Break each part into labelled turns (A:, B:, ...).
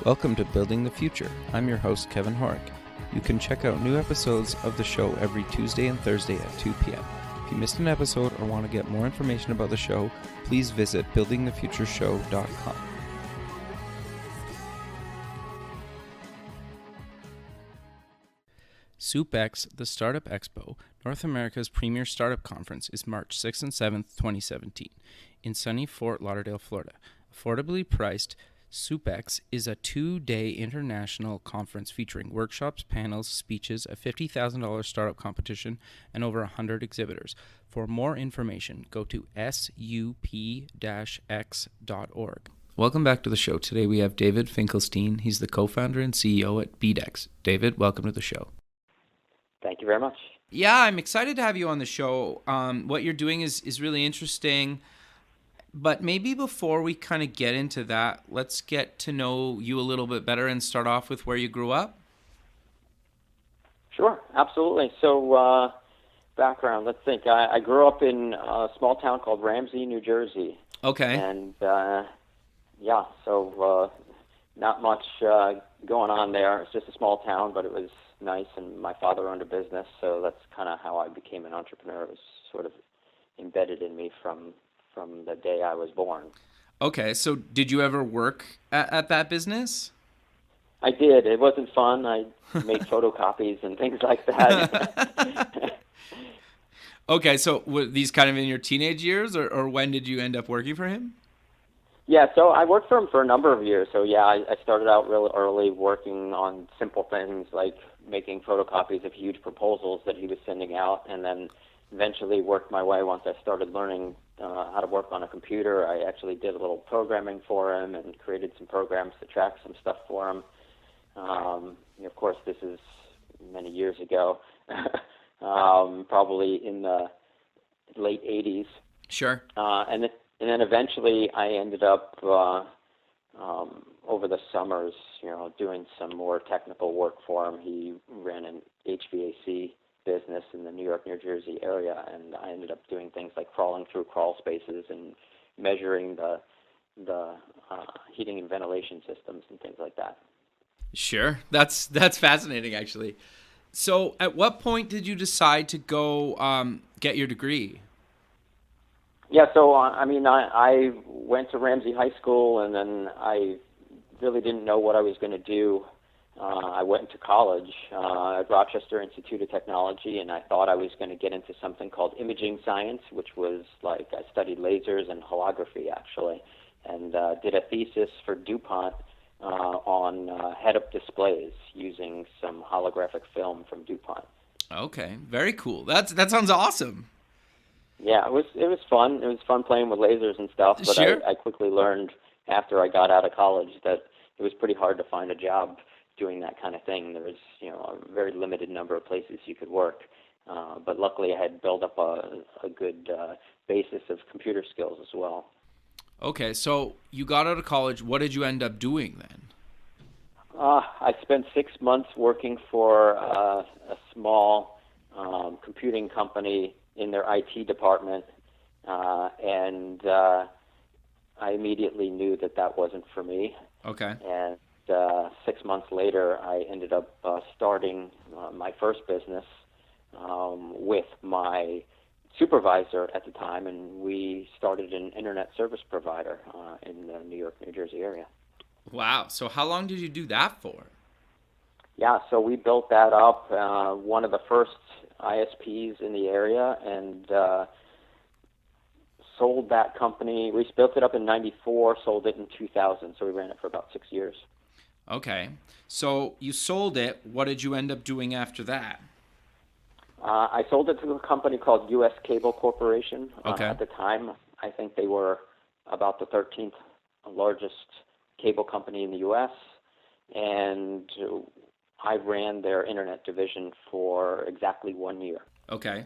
A: Welcome to Building the Future. I'm your host, Kevin Horick. You can check out new episodes of the show every Tuesday and Thursday at 2 p.m. If you missed an episode or want to get more information about the show, please visit buildingthefutureshow.com. SoupX, the Startup Expo, North America's premier startup conference, is March 6th and 7th, 2017, in sunny Fort Lauderdale, Florida. Affordably priced, SoupX is a 2-day international conference featuring workshops, panels, speeches, a $50,000 startup competition, and over 100 exhibitors. For more information, go to sup-x.org. Welcome back to the show. Today we have David Finkelstein. He's the co-founder and CEO at BDEX. David, welcome to the show.
B: Thank you very much.
A: Yeah, I'm excited to have you on the show. What you're doing is really interesting. But maybe before we kind of get into that, let's get to know you a little bit better and start off with where you grew up.
B: Sure, absolutely. So background, let's think. I grew up in a small town called Ramsey, New Jersey.
A: Okay.
B: And so not much going on there. It's just a small town, but it was nice, and my father owned a business, so that's kind of how I became an entrepreneur. It was sort of embedded in me from the day I was born.
A: Okay, so did you ever work at that business?
B: I did. It wasn't fun. I made photocopies and things like that.
A: Okay, so were these kind of in your teenage years, or when did you end up working for him?
B: Yeah, so I worked for him for a number of years. So yeah, I started out real early working on simple things like making photocopies of huge proposals that he was sending out, and then eventually worked my way once I started learning how to work on a computer. I actually did a little programming for him and created some programs to track some stuff for him. Of course, this is many years ago, probably in the late 80s.
A: Sure.
B: And then eventually I ended up over the summers, doing some more technical work for him. He ran an HVAC business in the New York, New Jersey area, and I ended up doing things like crawling through crawl spaces and measuring the heating and ventilation systems and things like that.
A: Sure. That's fascinating, actually. So at what point did you decide to go get your degree?
B: Yeah, so I went to Ramsey High School, and then I really didn't know what I was going to do. I went to college at Rochester Institute of Technology, and I thought I was going to get into something called imaging science, which was like I studied lasers and holography, actually, and did a thesis for DuPont on head-up displays using some holographic film from DuPont.
A: Okay, very cool. That sounds awesome.
B: Yeah, it was fun. It was fun playing with lasers and stuff, but
A: Sure.
B: I quickly learned after I got out of college that it was pretty hard to find a job doing that kind of thing. There was, a very limited number of places you could work, but luckily I had built up a good basis of computer skills as well.
A: Okay, so you got out of college. What did you end up doing then?
B: I spent 6 months working for a small computing company in their IT department, and I immediately knew that wasn't for me.
A: Okay.
B: And 6 months later, I ended up starting my first business with my supervisor at the time, and we started an internet service provider in the New York, New Jersey area.
A: Wow. So how long did you do that for?
B: Yeah, so we built that up, one of the first ISPs in the area, and sold that company. We built it up in 94, sold it in 2000, so we ran it for about 6 years.
A: Okay. So you sold it. What did you end up doing after that?
B: I sold it to a company called U.S. Cable Corporation.
A: Okay.
B: At the time, I think they were about the 13th largest cable company in the U.S., and I ran their internet division for exactly 1 year.
A: Okay.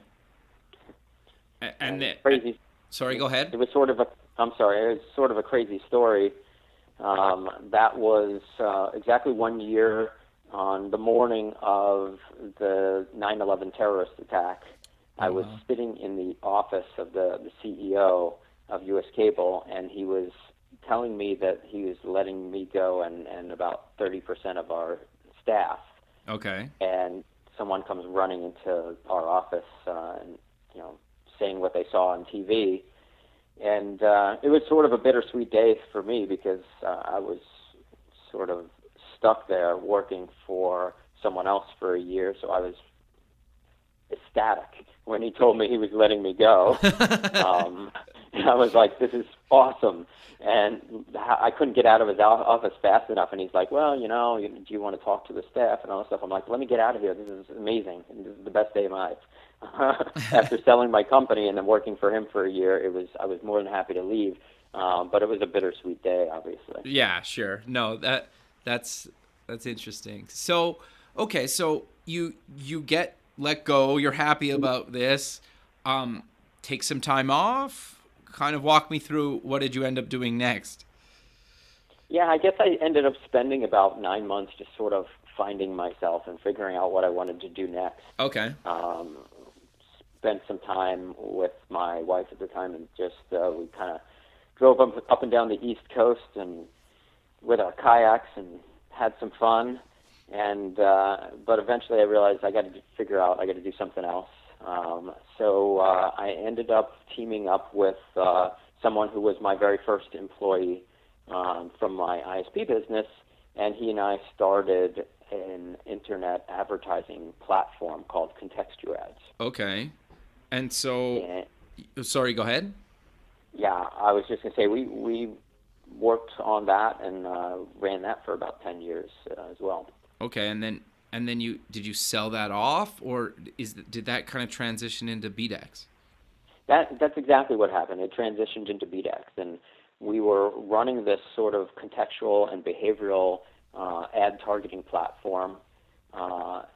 A: And
B: crazy.
A: Sorry, go ahead.
B: It was sort of a crazy story. That was exactly 1 year on the morning of the 9/11 terrorist attack. I was sitting in the office of the CEO of U.S. Cable, and he was telling me that he was letting me go and about 30% of our staff.
A: Okay.
B: And someone comes running into our office and saying what they saw on TV. And it was sort of a bittersweet day for me because I was sort of stuck there working for someone else for a year, so I was ecstatic when he told me he was letting me go. And I was like, this is awesome. And I couldn't get out of his office fast enough. And he's like, well, do you want to talk to the staff and all that stuff? I'm like, let me get out of here. This is amazing. And this is the best day of my life. After selling my company and then working for him for a year, I was more than happy to leave. But it was a bittersweet day, obviously.
A: Yeah, sure. No, that's interesting. So, okay, so you get let go. You're happy about this. Take some time off. Kind of walk me through, what did you end up doing next?
B: Yeah, I guess I ended up spending about 9 months just sort of finding myself and figuring out what I wanted to do next.
A: Okay.
B: Spent some time with my wife at the time, and just we kind of drove up and down the East Coast and with our kayaks and had some fun. And but eventually I realized I got to do something else. So I ended up teaming up with someone who was my very first employee from my ISP business, and he and I started an internet advertising platform called Contextuads.
A: Okay. And so, sorry, go ahead.
B: Yeah, I was just going to say we worked on that and ran that for about 10 years as well.
A: Okay, and then did you sell that off, or did that kind of transition into BDEX?
B: That's exactly what happened. It transitioned into BDEX, and we were running this sort of contextual and behavioral ad targeting platform,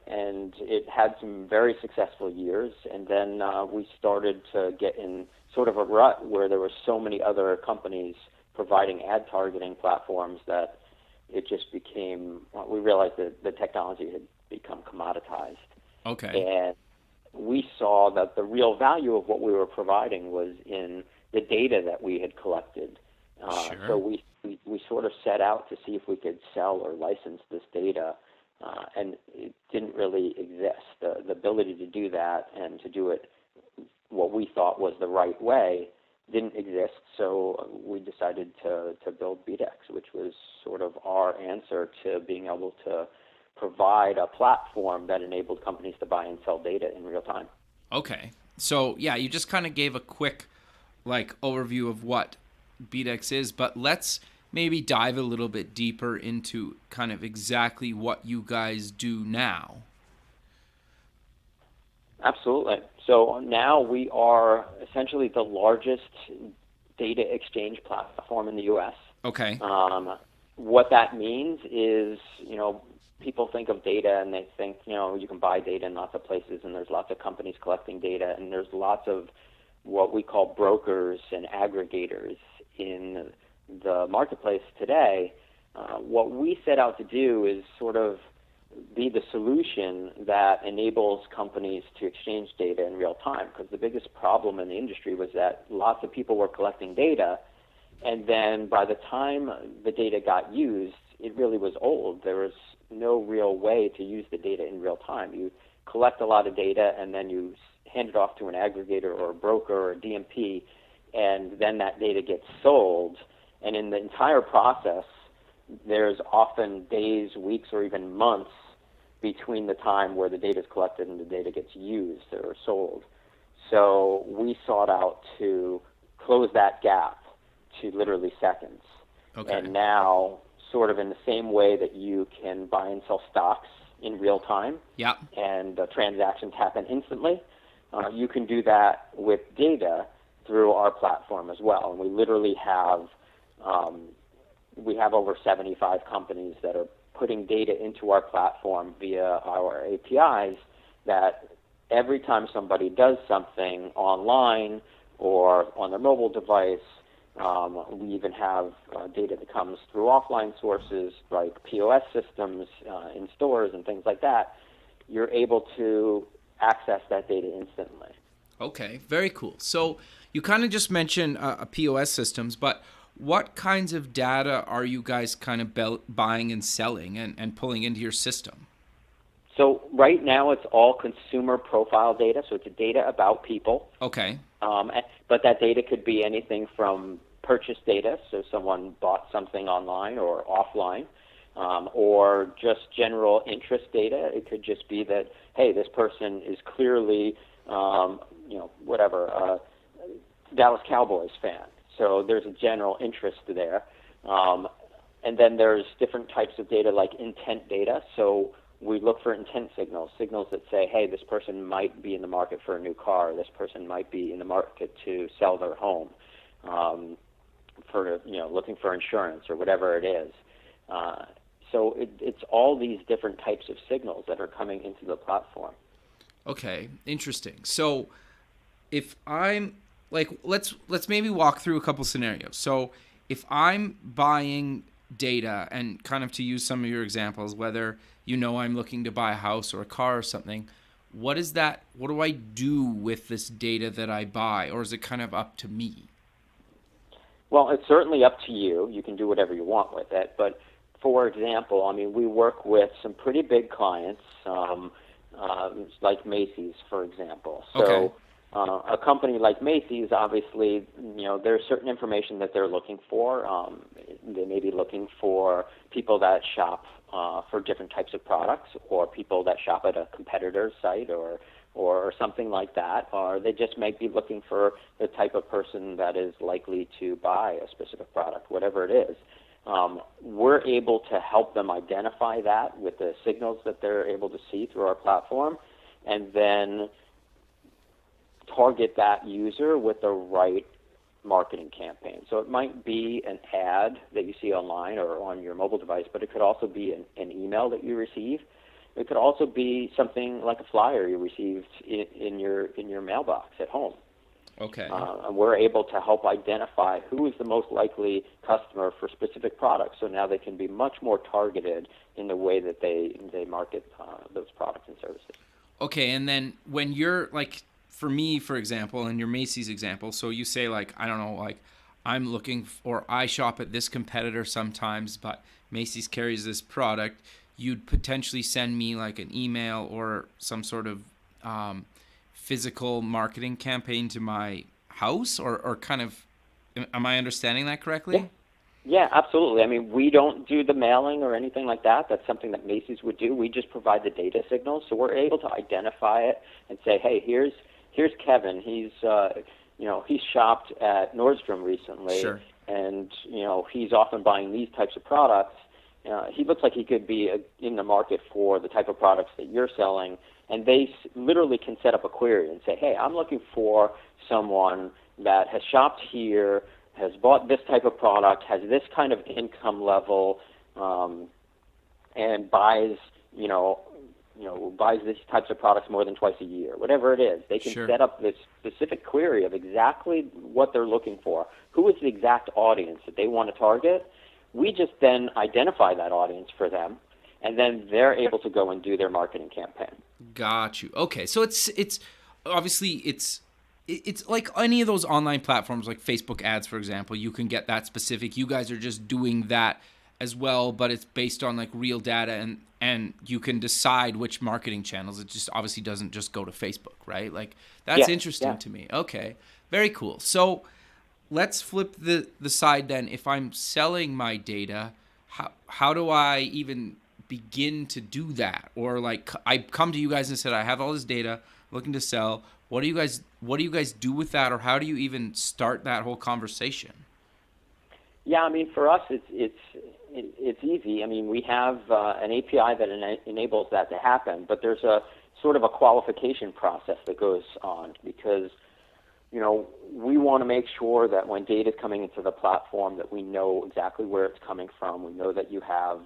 B: and it had some very successful years. And then we started to get in sort of a rut where there were so many other companies providing ad targeting platforms that it just became, we realized that the technology had become commoditized.
A: Okay.
B: And we saw that the real value of what we were providing was in the data that we had collected.
A: Sure.
B: So we sort of set out to see if we could sell or license this data, and it didn't really exist. The ability to do that and to do it what we thought was the right way didn't exist, so we decided to build BDEX, which was sort of our answer to being able to provide a platform that enabled companies to buy and sell data in real time.
A: Okay. So, yeah, you just kind of gave a quick overview of what BDEX is, but let's maybe dive a little bit deeper into kind of exactly what you guys do now.
B: Absolutely. So now we are essentially the largest data exchange platform in the U.S.
A: Okay.
B: What that means is, people think of data and they think, you can buy data in lots of places, and there's lots of companies collecting data, and there's lots of what we call brokers and aggregators in the marketplace today. What we set out to do is sort of be the solution that enables companies to exchange data in real time, because the biggest problem in the industry was that lots of people were collecting data, and then by the time the data got used, it really was old. There was no real way to use the data in real time. You collect a lot of data, and then you hand it off to an aggregator or a broker or a DMP, and then that data gets sold. And in the entire process, there's often days, weeks, or even months between the time where the data is collected and the data gets used or sold. So we sought out to close that gap to literally seconds.
A: Okay.
B: And now, sort of in the same way that you can buy and sell stocks in real time,
A: yeah,
B: and transactions happen instantly, you can do that with data through our platform as well. And we literally have over 75 companies that are putting data into our platform via our APIs, that every time somebody does something online or on their mobile device, we even have data that comes through offline sources like POS systems in stores and things like that. You're able to access that data instantly.
A: Okay, very cool. So you kind of just mentioned POS systems, but what kinds of data are you guys kind of buying and selling and pulling into your system?
B: So right now it's all consumer profile data, so it's data about people.
A: Okay.
B: But that data could be anything from purchase data, so someone bought something online or offline, or just general interest data. It could just be that, hey, this person is clearly, Dallas Cowboys fan. So there's a general interest there. And then there's different types of data like intent data. So we look for intent signals that say, hey, this person might be in the market for a new car. This person might be in the market to sell their home, looking for insurance or whatever it is. So it's all these different types of signals that are coming into the platform.
A: Okay, interesting. So if I'm like, let's maybe walk through a couple scenarios. So if I'm buying data, and kind of to use some of your examples, whether I'm looking to buy a house or a car or something, what do I do with this data that I buy, or is it kind of up to me?
B: Well, it's certainly up to you. You can do whatever you want with it. But for example, I mean, we work with some pretty big clients, like Macy's, for example. So
A: Okay.
B: A company like Macy's, obviously, there's certain information that they're looking for. They may be looking for people that shop for different types of products, or people that shop at a competitor's site, or something like that, or they just might be looking for the type of person that is likely to buy a specific product, whatever it is. We're able to help them identify that with the signals that they're able to see through our platform, and then target that user with the right marketing campaign. So it might be an ad that you see online or on your mobile device, but it could also be an email that you receive. It could also be something like a flyer you received in your mailbox at home.
A: Okay.
B: And we're able to help identify who is the most likely customer for specific products, so now they can be much more targeted in the way that they market those products and services.
A: Okay, and then when you're like, for me, for example, in your Macy's example, so you say like, I don't know, like I'm looking or I shop at this competitor sometimes, but Macy's carries this product. You'd potentially send me like an email or some sort of physical marketing campaign to my house, or kind of, am I understanding that correctly?
B: Yeah, absolutely. I mean, we don't do the mailing or anything like that. That's something that Macy's would do. We just provide the data signals, so we're able to identify it and say, hey, here's Kevin. He's shopped at Nordstrom recently,
A: Sure.
B: and he's often buying these types of products. He looks like he could be in the market for the type of products that you're selling, and they literally can set up a query and say, hey, I'm looking for someone that has shopped here, has bought this type of product, has this kind of income level, and buys these types of products more than twice a year, whatever it is. They can
A: Sure.
B: set up this specific query of exactly what they're looking for. Who is the exact audience that they want to target? We just then identify that audience for them, and then they're able to go and do their marketing campaign.
A: Got you. Okay, so it's obviously it's like any of those online platforms like Facebook ads, for example. You can get that specific. You guys are just doing that as well, but it's based on like real data, and you can decide which marketing channels. It just obviously doesn't just go to Facebook, right? Like that's interesting to me. Okay, very cool. So let's flip the side then. If I'm selling my data, how do I even begin to do that? Or like I come to you guys and said I have all this data looking to sell. What do you guys do with that, or how do you even start that whole conversation?
B: Yeah, I mean, for us, it's easy. I mean, we have an API that enables that to happen, but there's a sort of a qualification process that goes on, because we want to make sure that when data is coming into the platform, that we know exactly where it's coming from. We know that you have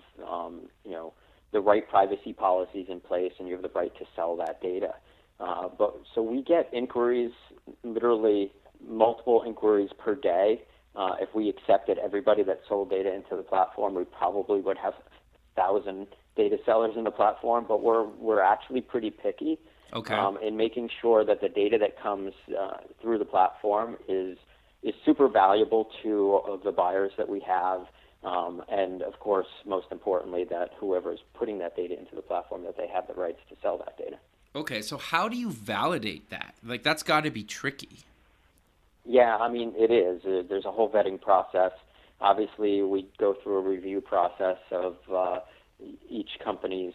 B: the right privacy policies in place, and you have the right to sell that data. So we get inquiries, literally multiple inquiries per day. If we accepted everybody that sold data into the platform, we probably would have 1,000 data sellers in the platform. But we're actually pretty picky.
A: Okay.
B: In making sure that the data that comes through the platform is is super valuable to the buyers that we have. And of course, most importantly, that whoever is putting that data into the platform, that they have the rights to sell that data.
A: Okay, so how do you validate that? Like, that's got to be tricky.
B: Yeah, I mean, it is. There's a whole vetting process. Obviously, we go through a review process of each company's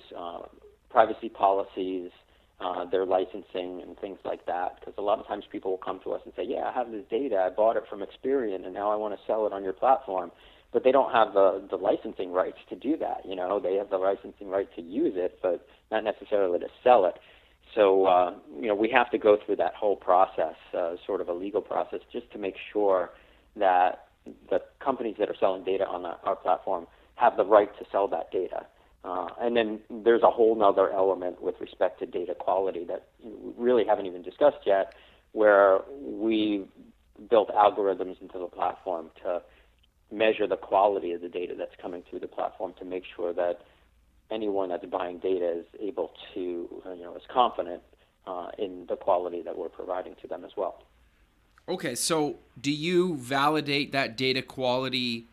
B: privacy policies, their licensing, and things like that. Because a lot of times people will come to us and say, yeah, I have this data. I bought it from Experian, and now I want to sell it on your platform. But they don't have the licensing rights to do that. They have the licensing right to use it, but not necessarily to sell it. So, we have to go through that whole process, sort of a legal process, just to make sure that the companies that are selling data on our platform have the right to sell that data. And then there's a whole other element with respect to data quality that we really haven't even discussed yet, where we built algorithms into the platform to measure the quality of the data that's coming through the platform to make sure that anyone that's buying data is able to, is confident in the quality that we're providing to them as well.
A: Okay, so do you validate that data quality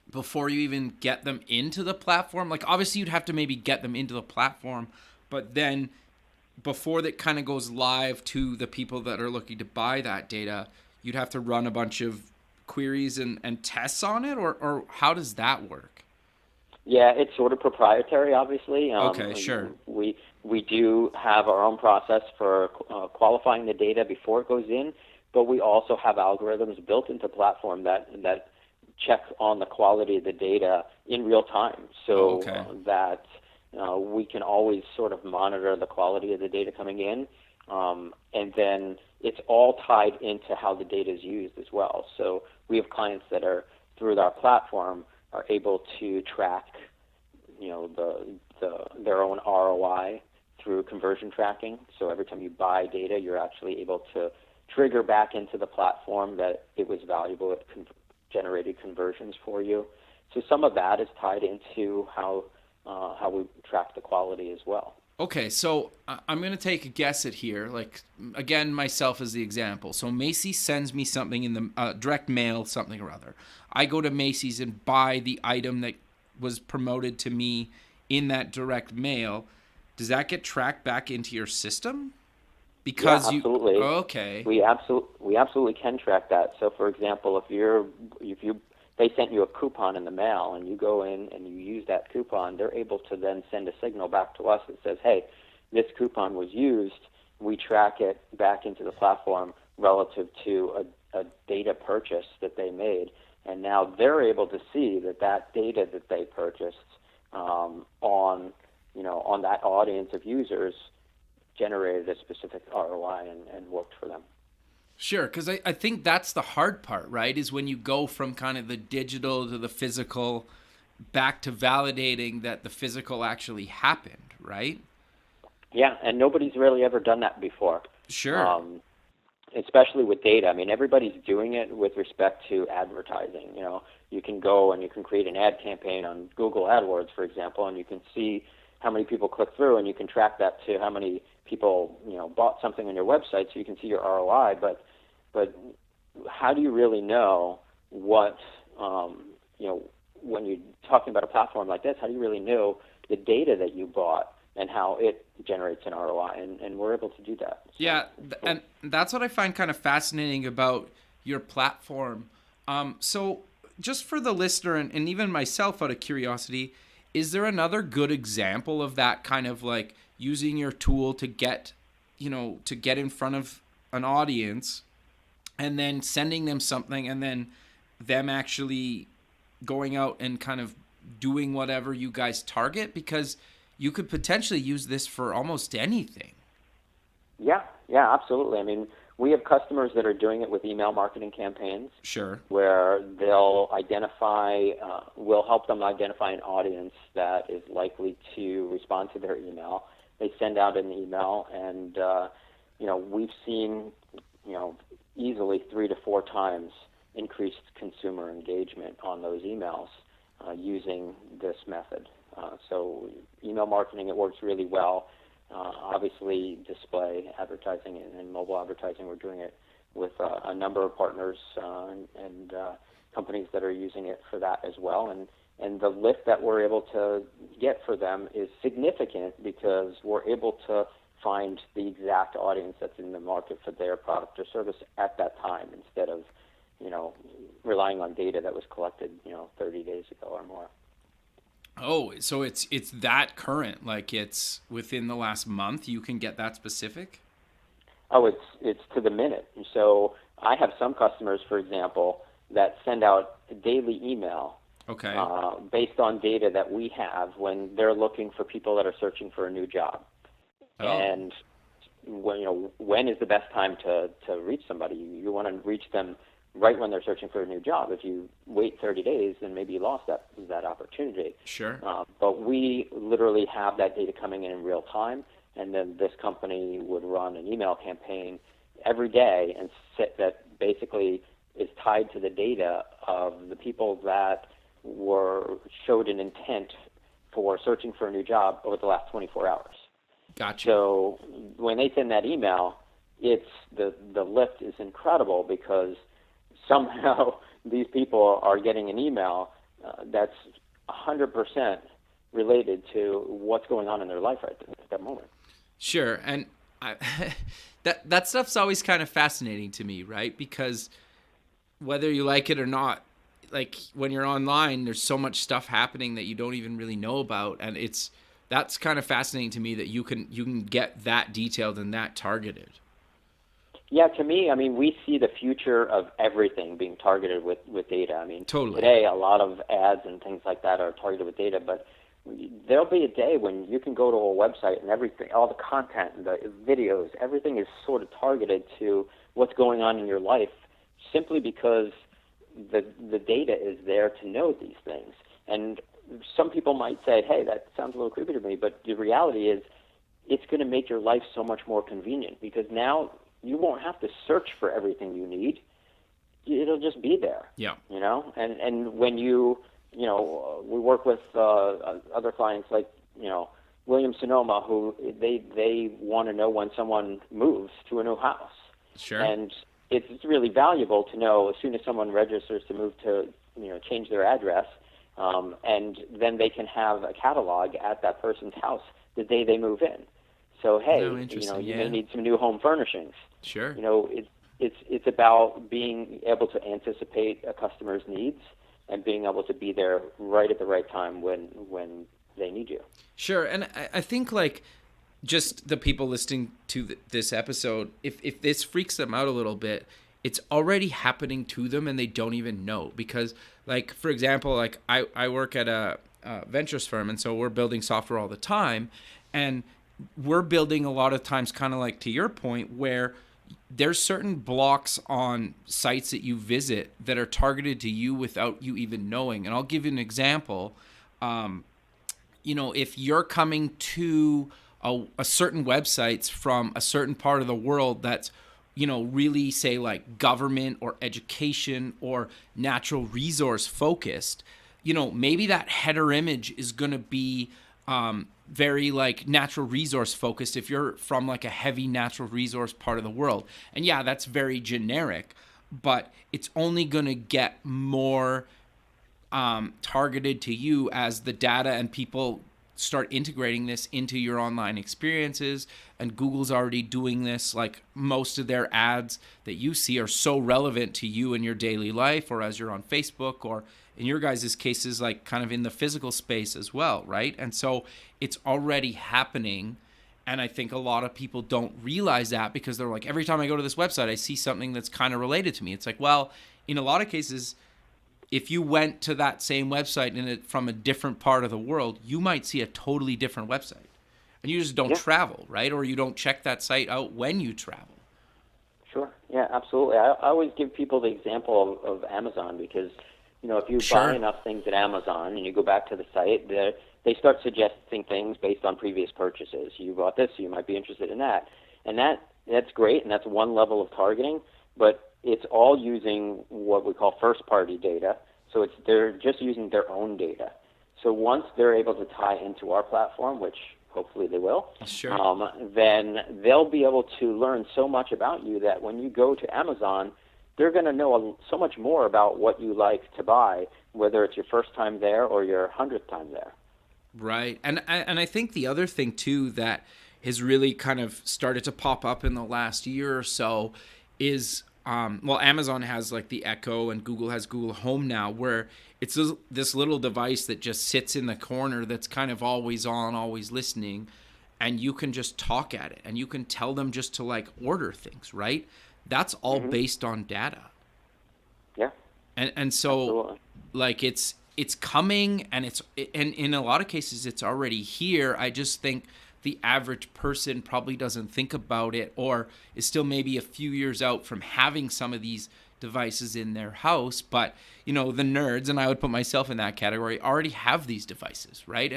A: before you even get them into the platform? Like, obviously you'd have to maybe get them into the platform, but then before that kind of goes live to the people that are looking to buy that data, you'd have to run a bunch of queries and tests on it, or how does that work?
B: Yeah, it's sort of proprietary, obviously.
A: Okay, sure.
B: We do have our own process for qualifying the data before it goes in, but we also have algorithms built into platform that check on the quality of the data in real time, so that we can always sort of monitor the quality of the data coming in, and then it's all tied into how the data is used as well. So we have clients that are, through our platform, are able to track, their own ROI through conversion tracking. So every time you buy data, you're actually able to trigger back into the platform that it was valuable, it generated conversions for you. So some of that is tied into how we track the quality as well.
A: Okay, so I'm going to take a guess at here, like, again, myself as the example. So Macy's sends me something in the direct mail, something or other. I go to Macy's and buy the item that was promoted to me in that direct mail. Does that get tracked back into your system? Because
B: absolutely.
A: Okay.
B: We absolutely can track that. So, for example, if they sent you a coupon in the mail and you go in and you use that coupon, they're able to then send a signal back to us that says, hey, this coupon was used. We track it back into the platform relative to a data purchase that they made. And now they're able to see that data that they purchased on that audience of users generated a specific ROI and worked for them.
A: Sure, because I think that's the hard part, right, is when you go from kind of the digital to the physical back to validating that the physical actually happened, right?
B: Yeah, and nobody's really ever done that before.
A: Sure.
B: Especially with data. I mean, everybody's doing it with respect to advertising. You can go and you can create an ad campaign on Google AdWords, for example, and you can see how many people click through, and you can track that to how many people bought something on your website, so you can see your ROI. But how do you really know what when you're talking about a platform like this? How do you really know the data that you bought and how it generates an ROI? And we're able to do that. So,
A: yeah, and that's what I find kind of fascinating about your platform. So just for the listener and even myself, out of curiosity, is there another good example of that kind of like using your tool to get in front of an audience and then sending them something and then them actually going out and kind of doing whatever you guys target? Because you could potentially use this for almost anything.
B: Yeah, absolutely. I mean, we have customers that are doing it with email marketing campaigns.
A: Sure.
B: Where they'll we'll help them identify an audience that is likely to respond to their email. They send out an email, and we've seen easily 3 to 4 times increased consumer engagement on those emails using this method. So email marketing, it works really well. Obviously, display advertising and mobile advertising, we're doing it with a number of partners and companies that are using it for that as well. And the lift that we're able to get for them is significant because we're able to find the exact audience that's in the market for their product or service at that time instead of, relying on data that was collected, 30 days ago or more.
A: Oh, so it's that current, like it's within the last month you can get that specific?
B: Oh, it's to the minute. And so I have some customers, for example, that send out daily email.
A: Okay.
B: Based on data that we have when they're looking for people that are searching for a new job.
A: Oh.
B: And when is the best time to reach somebody? You want to reach them right when they're searching for a new job. If you wait 30 days, then maybe you lost that opportunity.
A: Sure.
B: But we literally have that data coming in real time, and then this company would run an email campaign every day and that basically is tied to the data of the people that showed an intent for searching for a new job over the last 24 hours.
A: Gotcha.
B: So when they send that email, it's the lift is incredible because somehow these people are getting an email that's 100% related to what's going on in their life right at that moment.
A: Sure. And that stuff's always kind of fascinating to me, right? Because whether you like it or not, like when you're online, there's so much stuff happening that you don't even really know about. And that's kind of fascinating to me that you can get that detailed and that targeted.
B: Yeah, to me, we see the future of everything being targeted with data.
A: Totally.
B: Today a lot of ads and things like that are targeted with data, but there'll be a day when you can go to a website and everything, all the content, the videos, everything is sort of targeted to what's going on in your life simply because the data is there to know these things. And some people might say, hey, that sounds a little creepy to me, but the reality is it's going to make your life so much more convenient because now you won't have to search for everything you need. It'll just be there.
A: Yeah.
B: And when we work with other clients like, Williams Sonoma, who they want to know when someone moves to a new house.
A: Sure.
B: And it's really valuable to know as soon as someone registers to move to, change their address, and then they can have a catalog at that person's house the day they move in. So, hey, you may need some new home furnishings.
A: Sure.
B: It's about being able to anticipate a customer's needs and being able to be there right at the right time when they need you.
A: Sure. And I think like just the people listening to this episode, if this freaks them out a little bit, it's already happening to them and they don't even know. Because like, for example, like I work at a ventures firm, and so we're building software all the time, and we're building a lot of times kind of like to your point where there's certain blocks on sites that you visit that are targeted to you without you even knowing. And I'll give you an example. If you're coming to a certain websites from a certain part of the world that's, really say like government or education or natural resource focused, maybe that header image is going to be very like natural resource focused if you're from like a heavy natural resource part of the world. And yeah, that's very generic, but it's only going to get more targeted to you as the data and people start integrating this into your online experiences. And Google's already doing this. Like most of their ads that you see are so relevant to you in your daily life, or as you're on Facebook, or in your guys' cases, like kind of in the physical space as well, right? And so it's already happening. And I think a lot of people don't realize that because they're like, every time I go to this website, I see something that's kind of related to me. It's like, well, in a lot of cases, if you went to that same website from a different part of the world, you might see a totally different website. And you just don't travel, right? Or you don't check that site out when you travel.
B: Sure. Yeah, absolutely. I always give people the example of Amazon because, if you buy enough things at Amazon and you go back to the site, they start suggesting things based on previous purchases. You bought this, so you might be interested in that. And that's great, and that's one level of targeting, but it's all using what we call first-party data. So they're just using their own data. So once they're able to tie into our platform, which hopefully they will,
A: Sure.
B: then they'll be able to learn so much about you that when you go to Amazon, they're going to know so much more about what you like to buy, whether it's your first time there or your 100th time there.
A: Right. And I think the other thing too that has really kind of started to pop up in the last year or so is well, Amazon has like the Echo and Google has Google Home now, where it's this little device that just sits in the corner that's kind of always on, always listening, and you can just talk at it and you can tell them just to like order things, right? That's all based on data.
B: Yeah.
A: And so
B: Absolutely.
A: like it's coming, and in a lot of cases it's already here. I just think the average person probably doesn't think about it, or is still maybe a few years out from having some of these devices in their house. But the nerds, and I would put myself in that category, already have these devices, right?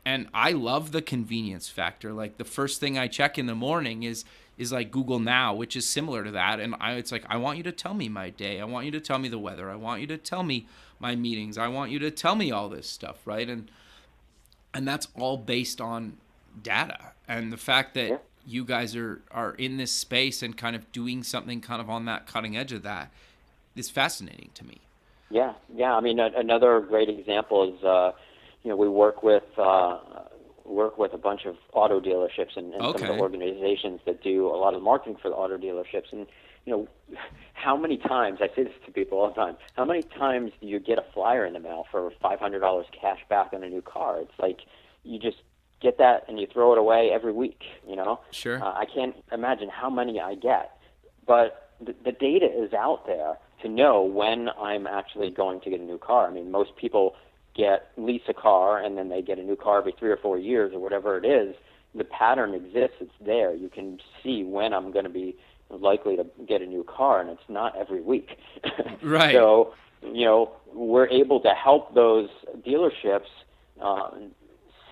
A: And I love the convenience factor. Like the first thing I check in the morning is like Google Now, which is similar to that. And it's like, I want you to tell me my day. I want you to tell me the weather. I want you to tell me my meetings. I want you to tell me all this stuff, right? And that's all based on data. And the fact that you guys are in this space and kind of doing something kind of on that cutting edge of that is fascinating to me.
B: Yeah. I mean, another great example is, we work with a bunch of auto dealerships and some of the organizations that do a lot of marketing for the auto dealerships. And how many times, I say this to people all the time, how many times do you get a flyer in the mail for $500 cash back on a new car? It's like you just get that and you throw it away every week.
A: Sure.
B: I can't imagine how many I get, but the data is out there to know when I'm actually going to get a new car. I mean, most people lease a car and then they get a new car every 3 or 4 years or whatever it is. The pattern exists. It's there. You can see when I'm going to be likely to get a new car, and it's not every week.
A: Right.
B: So, we're able to help those dealerships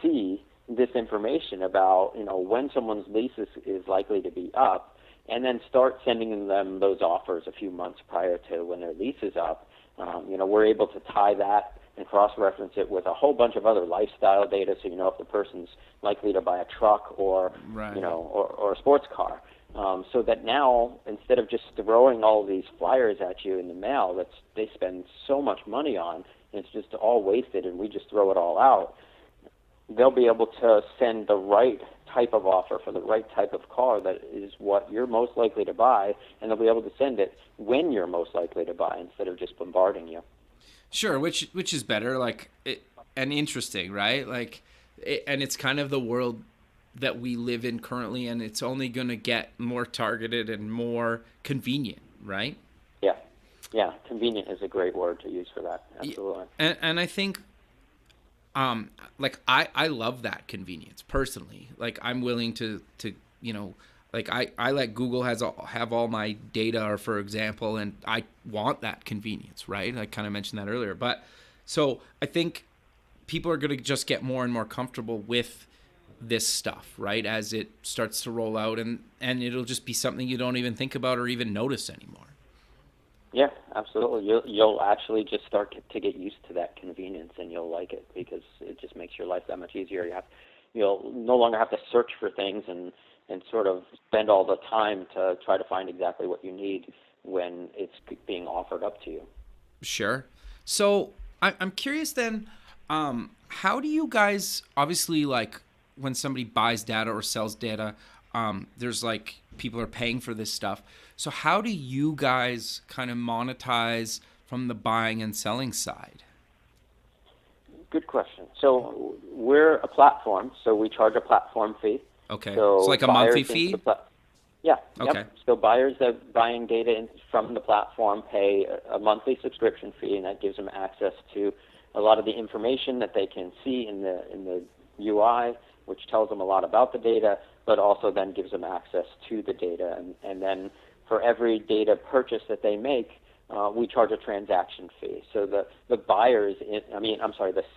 B: see this information about, when someone's lease is likely to be up, and then start sending them those offers a few months prior to when their lease is up. We're able to tie that and cross-reference it with a whole bunch of other lifestyle data, so if the person's likely to buy a truck or or a sports car. So that now, instead of just throwing all these flyers at you in the mail that they spend so much money on, and it's just all wasted, and we just throw it all out, they'll be able to send the right type of offer for the right type of car that is what you're most likely to buy, and they'll be able to send it when you're most likely to buy instead of just bombarding you.
A: Sure, which is better, and interesting, right? And it's kind of the world that we live in currently, and it's only going to get more targeted and more convenient, right?
B: Yeah, convenient is a great word to use for that. Absolutely.
A: And I think, I love that convenience personally. Like I'm willing to I let Google have all my data, or for example, and I want that convenience, right? I kind of mentioned that earlier. But so I think people are going to just get more and more comfortable with this stuff, right? As it starts to roll out, and it'll just be something you don't even think about or even notice anymore.
B: Yeah, absolutely. You'll actually just start to get used to that convenience, and you'll like it because it just makes your life that much easier. You'll no longer have to search for things and sort of spend all the time to try to find exactly what you need when it's being offered up to you.
A: Sure. So I'm curious then, how do you guys, obviously, like when somebody buys data or sells data, there's people are paying for this stuff. So how do you guys kind of monetize from the buying and selling side?
B: Good question. So we're a platform, so we charge a platform fee.
A: Okay. So it's like a monthly fee?
B: Yeah.
A: Okay.
B: Yep. So buyers that are buying data from the platform pay a monthly subscription fee, and that gives them access to a lot of the information that they can see in the UI, which tells them a lot about the data, but also then gives them access to the data. And then for every data purchase that they make, we charge a transaction fee. So the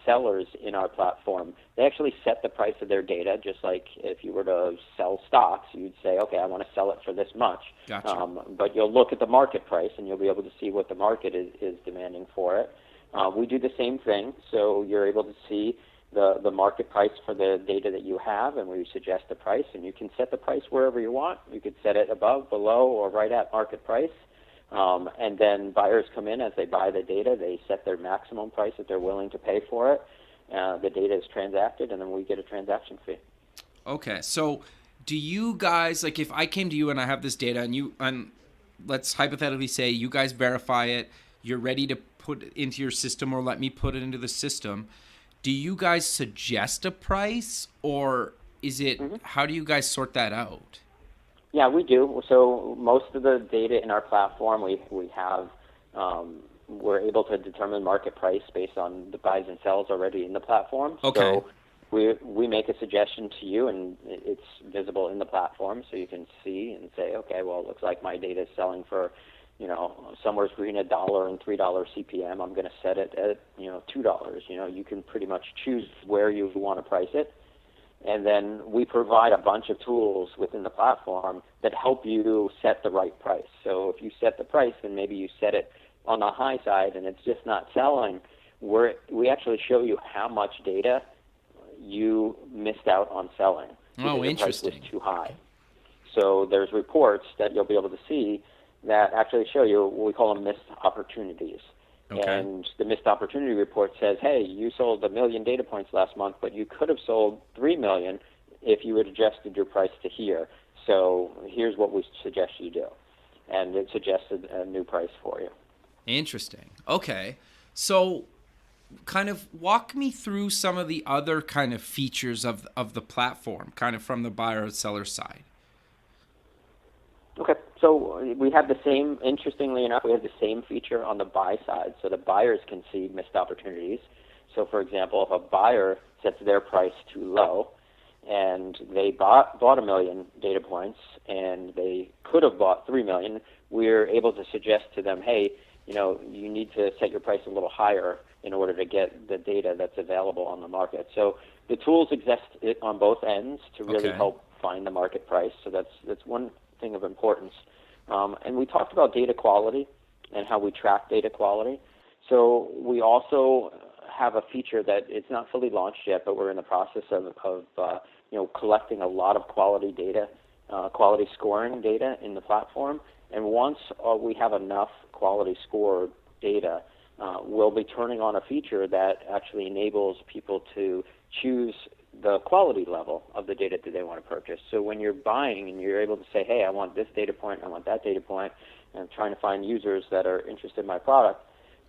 B: sellers in our platform, they actually set the price of their data, just like if you were to sell stocks, you'd say, okay, I want to sell it for this much.
A: Gotcha.
B: But you'll look at the market price, and you'll be able to see what the market is demanding for it. We do the same thing, so you're able to see the market price for the data that you have, and we suggest a price, and you can set the price wherever you want. You could set it above, below, or right at market price. And then buyers come in as they buy the data. They set their maximum price that they're willing to pay for it. The data is transacted, and then we get a transaction fee.
A: Okay, so do you guys, like if I came to you and I have this data and let's hypothetically say you guys verify it, you're ready to put it into your system or let me put it into the system, do you guys suggest a price, or is it, how do you guys sort that out?
B: Yeah, we do. So most of the data in our platform, we have, we're able to determine market price based on the buys and sells already in the platform.
A: Okay.
B: So we make a suggestion to you, and it's visible in the platform, so you can see and say, okay, well, it looks like my data is selling for, somewhere between $1 and $3 CPM. I'm going to set it at, $2. You can pretty much choose where you want to price it. And then we provide a bunch of tools within the platform that help you set the right price. So if you set the price and maybe you set it on the high side and it's just not selling, we actually show you how much data you missed out on selling because
A: Oh,
B: the price
A: interesting.
B: was too high. So there's reports that you'll be able to see that actually show you what we call them missed opportunities.
A: Okay.
B: And the missed opportunity report says, hey, you sold 1 million data points last month, but you could have sold 3 million if you had adjusted your price to here. So here's what we suggest you do. And it suggested a new price for you.
A: Interesting. Okay. So kind of walk me through some of the other kind of features of the platform, kind of from the buyer or seller side.
B: Okay, so we have the same, interestingly enough, we have the same feature on the buy side, so the buyers can see missed opportunities. So, for example, if a buyer sets their price too low and they bought 1 million data points and they could have bought 3 million, we're able to suggest to them, hey, you need to set your price a little higher in order to get the data that's available on the market. So the tools exist on both ends to really help find the market price. So that's one thing of importance. And we talked about data quality and how we track data quality. So we also have a feature that it's not fully launched yet, but we're in the process of collecting a lot of quality data, quality scoring data in the platform. And once we have enough quality score data, we'll be turning on a feature that actually enables people to choose the quality level of the data that they want to purchase. So when you're buying and you're able to say, hey, I want this data point, I want that data point, and I'm trying to find users that are interested in my product,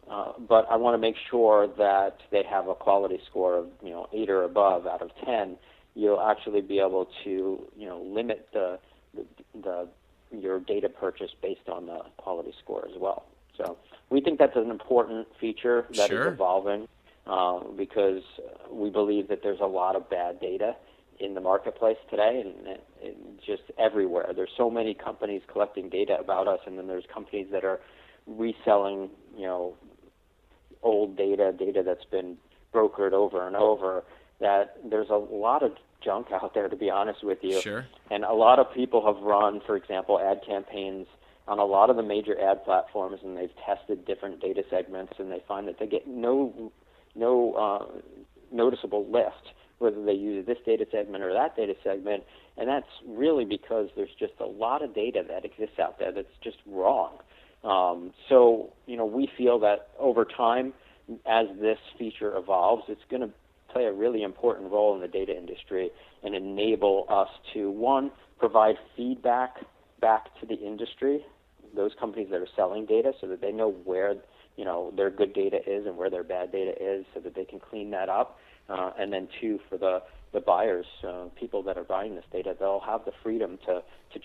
B: but I want to make sure that they have a quality score of 8 or above out of 10, you'll actually be able to limit your data purchase based on the quality score as well. So we think that's an important feature that is evolving. Because we believe that there's a lot of bad data in the marketplace today, and just everywhere. There's so many companies collecting data about us, and then there's companies that are reselling, old data that's been brokered over and over, that there's a lot of junk out there, to be honest with you.
A: Sure.
B: And a lot of people have run, for example, ad campaigns on a lot of the major ad platforms, and they've tested different data segments, and they find that they get no noticeable lift, whether they use this data segment or that data segment, and that's really because there's just a lot of data that exists out there that's just wrong. So, we feel that over time, as this feature evolves, it's going to play a really important role in the data industry and enable us to, one, provide feedback back to the industry, those companies that are selling data, so that they know where their good data is and where their bad data is, so that they can clean that up. And then two, for the buyers, people that are buying this data, they'll have the freedom to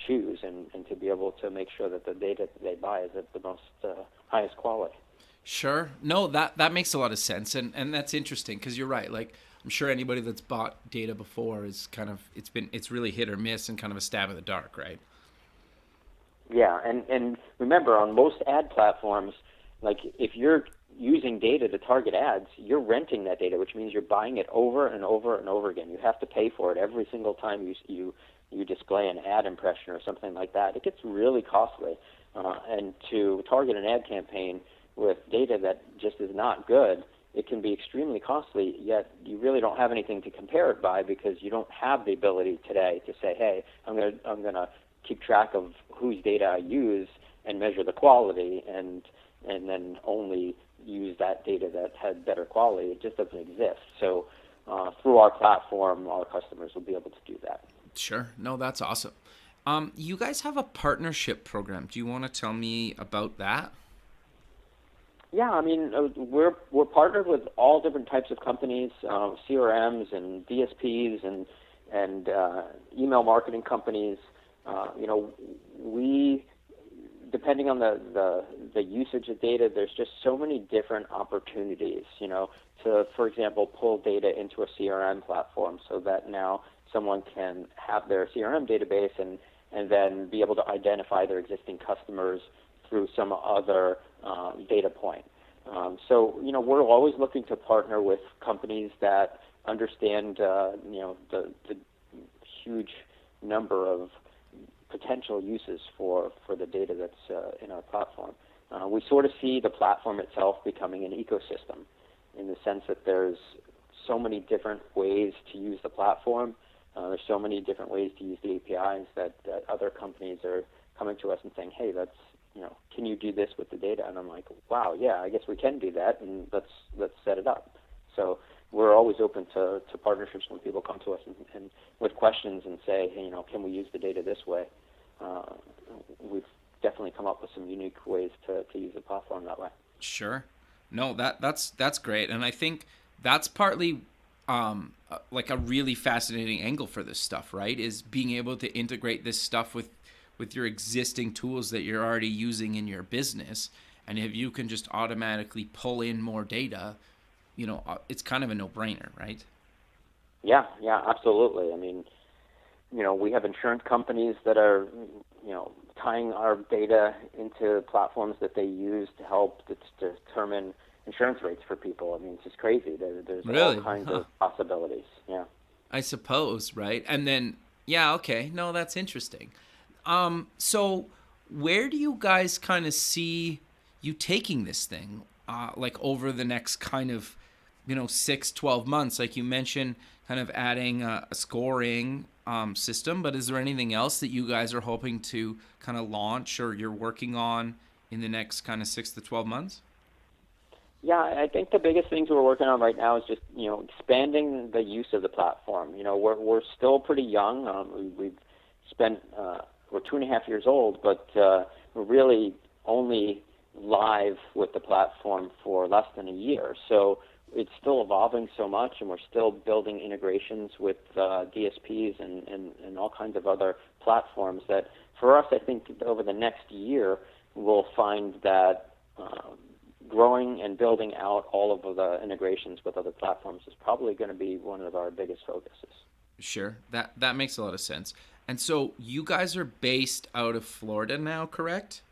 B: choose and to be able to make sure that the data that they buy is at the most highest quality.
A: Sure. No, that makes a lot of sense. And that's interesting because you're right. Like, I'm sure anybody that's bought data before is it's really hit or miss and kind of a stab in the dark, right?
B: Yeah, and remember, on most ad platforms, like if you're using data to target ads, you're renting that data, which means you're buying it over and over and over again. You have to pay for it every single time you display an ad impression or something like that. It gets really costly. And to target an ad campaign with data that just is not good it can be extremely costly, yet you really don't have anything to compare it by because you don't have the ability today to say, hey, I'm gonna keep track of whose data I use and measure the quality and then only use that data that had better quality. It just doesn't exist. So through our platform, our customers will be able to do that.
A: Sure. No, that's awesome. You guys have a partnership program. Do you want to tell me about that?
B: Yeah, I mean, we're partnered with all different types of companies, CRMs and DSPs and email marketing companies. We, depending on the usage of data, there's just so many different opportunities, to, for example, pull data into a CRM platform so that now someone can have their CRM database and then be able to identify their existing customers through some other data point. So, we're always looking to partner with companies that understand, the huge number of potential uses for the data that's in our platform. We sort of see the platform itself becoming an ecosystem in the sense that there's so many different ways to use the platform. There's so many different ways to use the APIs that other companies are coming to us and saying, hey, can you do this with the data? And I'm like, wow, yeah, I guess we can do that, and let's set it up. So we're always open to partnerships when people come to us and with questions and say, hey, can we use the data this way? We've definitely come up with some unique ways to use the platform that way.
A: Sure. No, that's great, and I think that's partly like a really fascinating angle for this stuff, right? Is being able to integrate this stuff with your existing tools that you're already using in your business, and if you can just automatically pull in more data, it's kind of a no-brainer, right?
B: Yeah, absolutely. I mean, we have insurance companies that are, tying our data into platforms that they use to help to determine insurance rates for people. I mean, it's just crazy. There's
A: Really?
B: all kinds of possibilities. Yeah.
A: I suppose, right? And then, yeah, okay. No, that's interesting. So where do you guys kind of see you taking this thing, like over the next kind of, 6-12 months? Like you mentioned, kind of adding a scoring system, but is there anything else that you guys are hoping to kind of launch or you're working on in the next kind of 6 to 12 months?
B: Yeah, I think the biggest things we're working on right now is just expanding the use of the platform. We're still pretty young. We've spent we're 2.5 years old, but we're really only live with the platform for less than a year. So it's still evolving so much, and we're still building integrations with DSPs and all kinds of other platforms that, for us, I think over the next year, we'll find that growing and building out all of the integrations with other platforms is probably going to be one of our biggest focuses.
A: Sure. That makes a lot of sense. And so you guys are based out of Florida now, correct?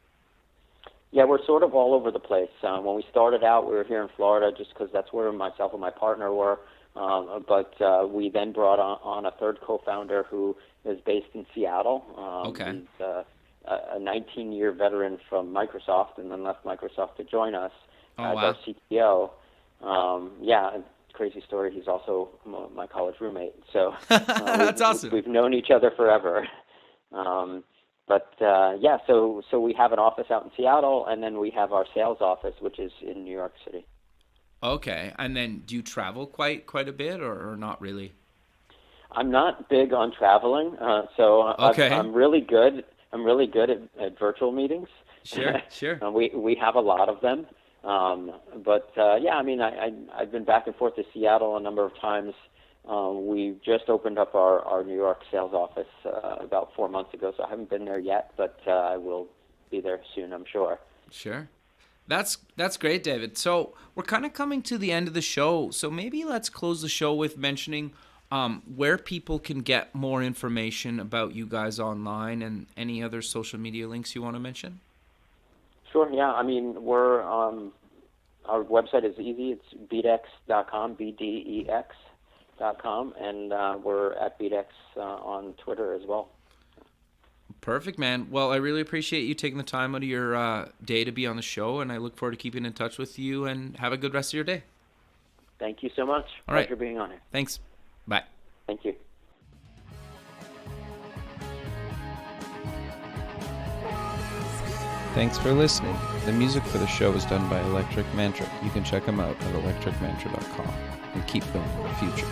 B: Yeah, we're sort of all over the place. When we started out, we were here in Florida just because that's where myself and my partner were. But we then brought on a third co-founder who is based in Seattle.
A: Okay.
B: He's a 19-year veteran from Microsoft and then left Microsoft to join us as our CTO. Yeah, crazy story. He's also my college roommate. So
A: that's awesome.
B: We've known each other forever. Yeah, so we have an office out in Seattle, and then we have our sales office, which is in New York City.
A: Okay, and then do you travel quite a bit, or not really?
B: I'm not big on traveling, so
A: okay.
B: I'm really good. I'm really good at virtual meetings.
A: Sure.
B: We have a lot of them, yeah, I mean, I've been back and forth to Seattle a number of times. We just opened up our New York sales office about 4 months ago, so I haven't been there yet, but I will be there soon, I'm sure.
A: Sure. That's great, David. So we're kind of coming to the end of the show, so maybe let's close the show with mentioning where people can get more information about you guys online and any other social media links you want to mention.
B: Sure, yeah. I mean, we're our website is easy. It's BDEX.com, BDEX.com, and we're at BDEX on Twitter as well.
A: Perfect, man. Well, I really appreciate you taking the time out of your day to be on the show, and I look forward to keeping in touch with you, and have a good rest of your day.
B: Thank you so much.
A: All right.
B: Pleasure being on here.
A: Thanks. Bye.
B: Thank you.
A: Thanks for listening. The music for the show was done by Electric Mantra. You can check them out at electricmantra.com. And keep building the future.